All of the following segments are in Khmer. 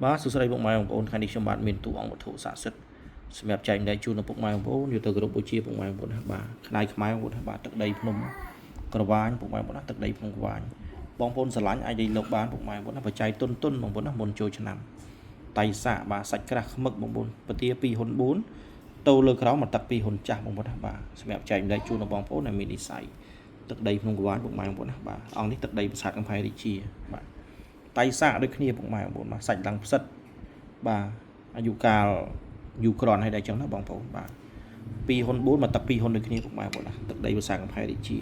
បាទសួស្តីពុកម៉ែបងប្អូនថ្ងៃនេះខ្ញុំបាទមានទូអង្គវត្ថុស័ក្តិសិទ្ធិសម្រាប់ចែកដែរជូនដល់ពុកម៉ែបងប្អូនយកទៅគ្រប់បុជាពុកម៉ែបងប្អូនបាទខ្នាយខ្មែរបងប្អូនបាទទឹកដីភ្នំក្រវាញពុកម៉ែបងប្អូនទឹកដីភ្នំក្រវាញបងប្អូនស្រឡាញ់អាចលេខលោកបានពុកម៉ែបងប្អូនបច្ច័យទុនបងប្អូនមុនចូលឆ្នាំតៃសាបាទសាច់ក្រាស់ខ្មឹកបងប្អូនពទា2ហ៊ុន4ទៅលើក្រោមមកទឹក2ហ៊ុនចាស់បងប្អូនបាទសម្រាប់ចែកដែរជូនដល់បងប្អូនដែលមាននិស្ស័យទឹកដីភ្នំក្រវាញពុកម៉ែបងប្អូនបាទអង្គនេះទឹកដីប្រាសាទកំផែរាជាបាទតៃសាដូចគ្នាពុកម៉ែបងប្អូនបាទសាច់ឡើងផ្សិតបាទអាយុកាលយូក្រនហើយដែរចឹងណាបងប្អូនបាទ2ហ៊ុន4មកទឹក2ហ៊ុនដូចគ្នាពុកម៉ែបងប្អូនទឹកដីភាសាកំផែរាជា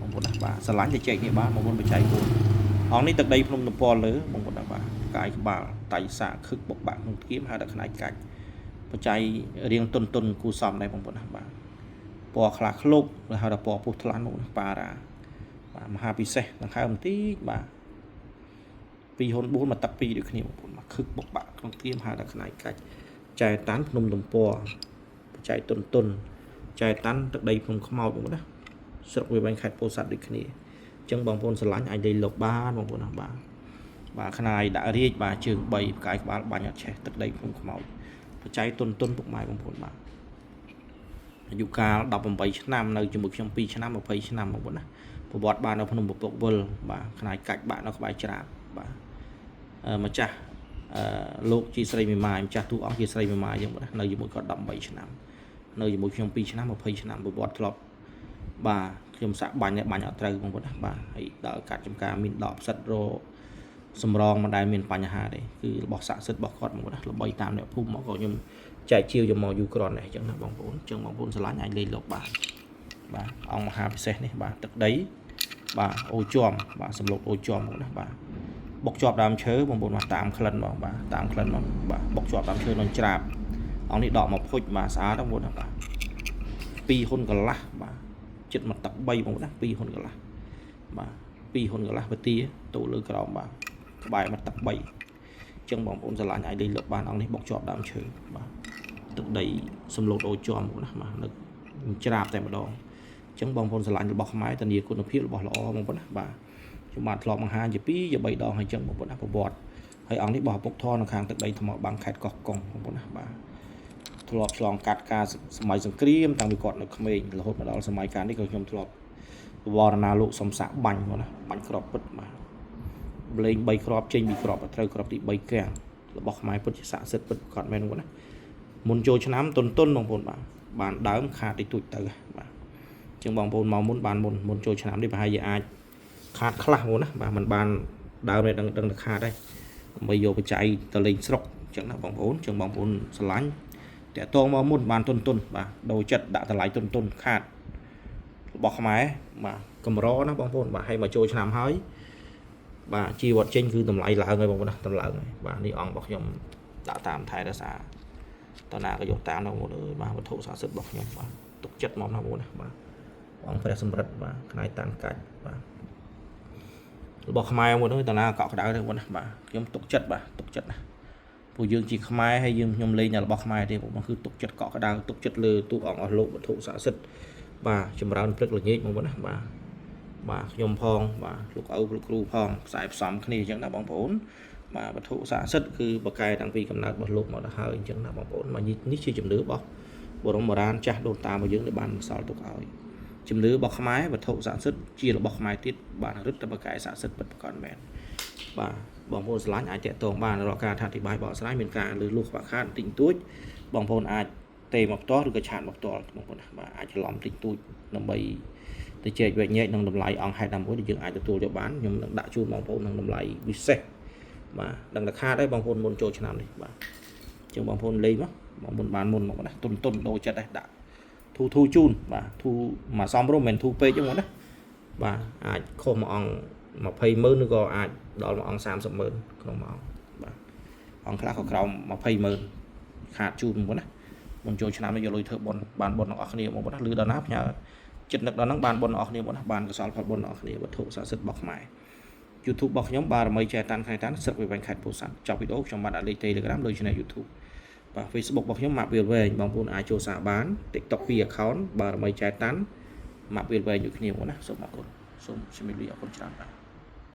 បងប្អូនបាទស្រឡាញ់តែចែកគ្នាបានបងប្អូនបច្ច័យ4អង្គនេះទឹកដីភ្នំទំព័រលើបងប្អូនបាទកាយក្បាលតៃសាខឹកបុកបាក់ក្នុងគៀមហៅថាខ្នាយកាច់បច្ច័យរៀងទុនគូសំដែរបងប្អូនបាទពណ៌ខ្លះឃ្លោកហៅថាពណ៌ពុះថ្លាន់នោះប៉ារ៉ាបាទមហាពិសេសដង្ហើមបន្តិចបាទ2ហ៊ុន4មកទឹក2ដូចគ្នាបងប្អូនខឹកបុកបាក់ក្នុងគៀមហៅថាខ្នាយកាច់ចែតាន់ភ្នំទំព័របច្ច័យទុនចែតាន់ទឹកដីភ្នំខ្មោចបងប្អូនណាស្រុកវាបាញ់ខេត្តពោធិ៍សាត់ដូចគ្នាអញ្ចឹងបងប្អូនស្រឡាញ់អាចលេខលោកបានបងប្អូនណាបាទខ្នាយដាក់រាជបាទជើង3ផ្កាយក្បាលបាញ់អត់ឆេះទឹកដីភ្នំខ្មោចបច្ច័យទុនពុកម៉ែបងប្អូនបាទអាយុកាល18ឆ្នាំនៅជាមួយខ្ញុំ2ឆ្នាំ20ឆ្នាំបងប្អូនណាប្រវត្តិបាននៅភ្នំពពកវិលបាទខ្នាយកាច់បាក់នៅក្បែរច្រាបបាទម្ចាស់លោកជាស្រីមេម៉ាយម្ចាស់ទូអង្គជាស្រីមេម៉ាយយើងបងនៅជាមួយគាត់18ឆ្នាំនៅជាមួយខ្ញុំ2ឆ្នាំ20ឆ្នាំប្រវត្តិធ្លាប់បាទខ្ញុំសាក់បាញ់អត់ត្រូវបងប្អូនណាបាទហើយដល់កាត់ចំការមានដកផ្សិតរសម្រងមិនដែលមានបញ្ហាទេគឺរបស់ស័ក្តិសិទ្ធិរបស់គាត់បងប្អូនណាល្បីតាមអ្នកភូមិមកក៏ខ្ញុំចែកជាវយកមកយូក្រនដែរអញ្ចឹងណាបងប្អូនអញ្ចឹងបងប្អូនស្រឡាញ់អាចលេខលោកបានបាទអង្គមហាពិសេសនេះបាទទឹកដីបាទអូជាប់បាទសំឡុកអូជាប់បងប្អូនណាបាទបុកជាប់ដើមឈើបងប្អូនមកតាមក្លិនបងបាទតាមក្លិនមកបាទបុកជាប់ដើមឈើនឹងច្រាបអង្គនេះដកមកភុចបាទស្អាតបងប្អូនណាបាទ2ហ៊ុនកន្លះបាទចិត្តមកទឹក3បងប្អូនណា2ហ៊ុនកន្លះបាទ2ហ៊ុនកន្លះពទាទៅលើក្រោមបាទក្បែរមកទឹក3អញ្ចឹងបងប្អូនស្រឡាញ់អាចលេខលោកបានអង្គនេះបុកជាប់ដើមឈើបាទទឹកដីសំឡូតអូជាប់បងប្អូនណាបាទនៅច្រាបតែម្ដងអញ្ចឹងបងប្អូនស្រឡាញ់របស់ខ្មែរធានាគុណភាពរបស់ល្អបងប្អូនណាបាទខ្ញុំបានធ្លាប់បង្ហាញជា2ជា3ដងហើយចឹងបងប្អូនណាប្រវត្តិហើយអង្គនេះបោះពុកធរនៅខាងទឹកដីថ្មបាំងខេត្តកោះកុងបងប្អូនណាបាទធ្លាប់ឆ្លងកាត់ការសម័យសង្គ្រាមតាំងពីគាត់នៅក្មេងរហូតមកដល់សម័យកាលនេះក៏ខ្ញុំធ្លាប់វរណាលោកសំសាក់បាញ់បងណាបាញ់ក្របពិតបាទលេង3គ្រាប់ចេញពីគ្រាប់ត្រូវគ្រាប់ទី3កាំងរបស់ខ្មែរពិតជាស័ក្តិសិទ្ធិពិតគាត់មែនបងណាមុនចូលឆ្នាំទុនបងប្អូនបាទបានដើមខាតតិចតួចទៅបាទអញ្ចឹងបងប្អូនមកបានមុនចូលឆ្នាំនេះប្រហែលជាអាចខាតខ្លះបងណាបាទมันបានដើមនេះដឹងតែខាតហើយដើម្បីយកបច្ច័យទៅលេងស្រុកអញ្ចឹងណាបងប្អូនអញ្ចឹងបងប្អូនស្រឡាញ់តាក់ទងមកមុនបានទុនបាទដូរចិត្តដាក់តម្លៃទុនខាតរបស់ខ្មែរបាទកម្រណាបងប្អូនបាទឲ្យមកចូលឆ្នាំហើយបាទជីវត្តចេញគឺតម្លៃឡើងហើយបងប្អូនណាតម្លៃហើយបាទនេះអង្គរបស់ខ្ញុំដាក់តាមថែរក្សាតើណាក៏យកតាមបងប្អូនអើយបាទវត្ថុស័ក្តិសិទ្ធិរបស់ខ្ញុំបាទទុកចិត្តមកណាបងប្អូនណាបាទអង្គព្រះសម្រិទ្ធបាទខ្នាយតាន់កាច់បាទរបស់ខ្មែរមួយនោះតើណាកក់ក្ដៅទេបងប្អូនណាបាទខ្ញុំទុកចិត្តបាទទុកចិត្តណាពួកយើងជាខ្មែរហើយខ្ញុំលេងតែរបស់ខ្មែរទេបងប្អូនគឺទុកចិត្តកក់ក្ដៅទុកចិត្តលើទូអង្គអស់លោកវត្ថុស័ក្តិសិទ្ធិបាទចម្រើនព្រឹកល្ងាចបងប្អូនណាបាទខ្ញុំផងបាទលោកឪលោកគ្រូផងខ្សែផ្សំគ្នាអញ្ចឹងណាបងប្អូនបាទវត្ថុស័ក្តិសិទ្ធិគឺបកកែតាំងពីកំណើតរបស់លោកមកដល់ហើយអញ្ចឹងណាបងប្អូនមកនេះជាជំនឿរបស់បរមបុរាណចាស់ដូនតារបស់យើងដែលបានបន្សល់ទុកឲ្យជំនឿរបស់ខ្មែរវត្ថុស័ក្តិសិទ្ធិជារបស់ខ្មែរទៀតបាទរឹតតែបកកែស័ក្តិសិទ្ធិពិតប្រាកដមែនបាទបងប្អូនស្រឡាញ់អាចតាក់ទងបានរកការអធិប្បាយបកស្រាយមានការលើសលុះខ្វះខាតតិចតួចបងប្អូនអាចទេមកផ្ទាល់ឬក៏ឆាតមកផ្ទាល់បងប្អូនបាទអាចច្រឡំតិចតួចដើម្បីទៅចែកវែកញែកនឹងតម្លៃអង្គហេតុណាមួយដែលយើងអាចទទួលយកបានខ្ញុំនឹងដាក់ជូនបងប្អូននឹងតម្លៃពិសេសបាទដឹងតែខាតហើយបងប្អូនមុនចូលឆ្នាំនេះបាទអញ្ចឹងបងប្អូនលេងមកបងប្អូនបានមុនមកណាទុនដូរចិត្តដែរដាក់ធូជូនបាទធូមកសំរុំមិនធូពេកចឹងមកណាបាទអាចខុសមួយអង្គ200000ឬក៏អាចដល់មួយអង្គ300000ក្នុងមួយអង្គបាទអង្គខ្លះក៏ក្រោម2000000ខាតជូនបងប្អូនណាមុនចូលឆ្នាំនេះយកលុយធ្វើបុណ្យបានបុណ្យទាំងអស់គ្នាបងប្អូនណាលឺដល់ណាផ្ញើចិត្តនឹកដល់ហ្នឹងបានបុណ្យទាំងអស់គ្នាបងប្អូនណាបានកសលផលបុណ្យទាំងអស់គ្នាវត្ថុស័ក្តិសិទ្ធិរបស់ខ្មែរ YouTube របស់ខ្ញុំបារមីចែតាន់ខែតាន់ស្រុកវិវែងខេត្តពោធិ៍សាត់ចប់វីដេអូខ្ញុំបានដាក់លេខ Telegram លើ Channel YouTube បាទ Facebook របស់ខ្ញុំម៉ាក់វាលវែងបងប្អូនអាចចូលសារបាន TikTok 2 account បារមីចែតាន់ម៉ាក់វាលវែងដូចគ្នាបងប្អូនណាសូមអរគុណសូមជំរាបលាអរគុណច្រើនបាទ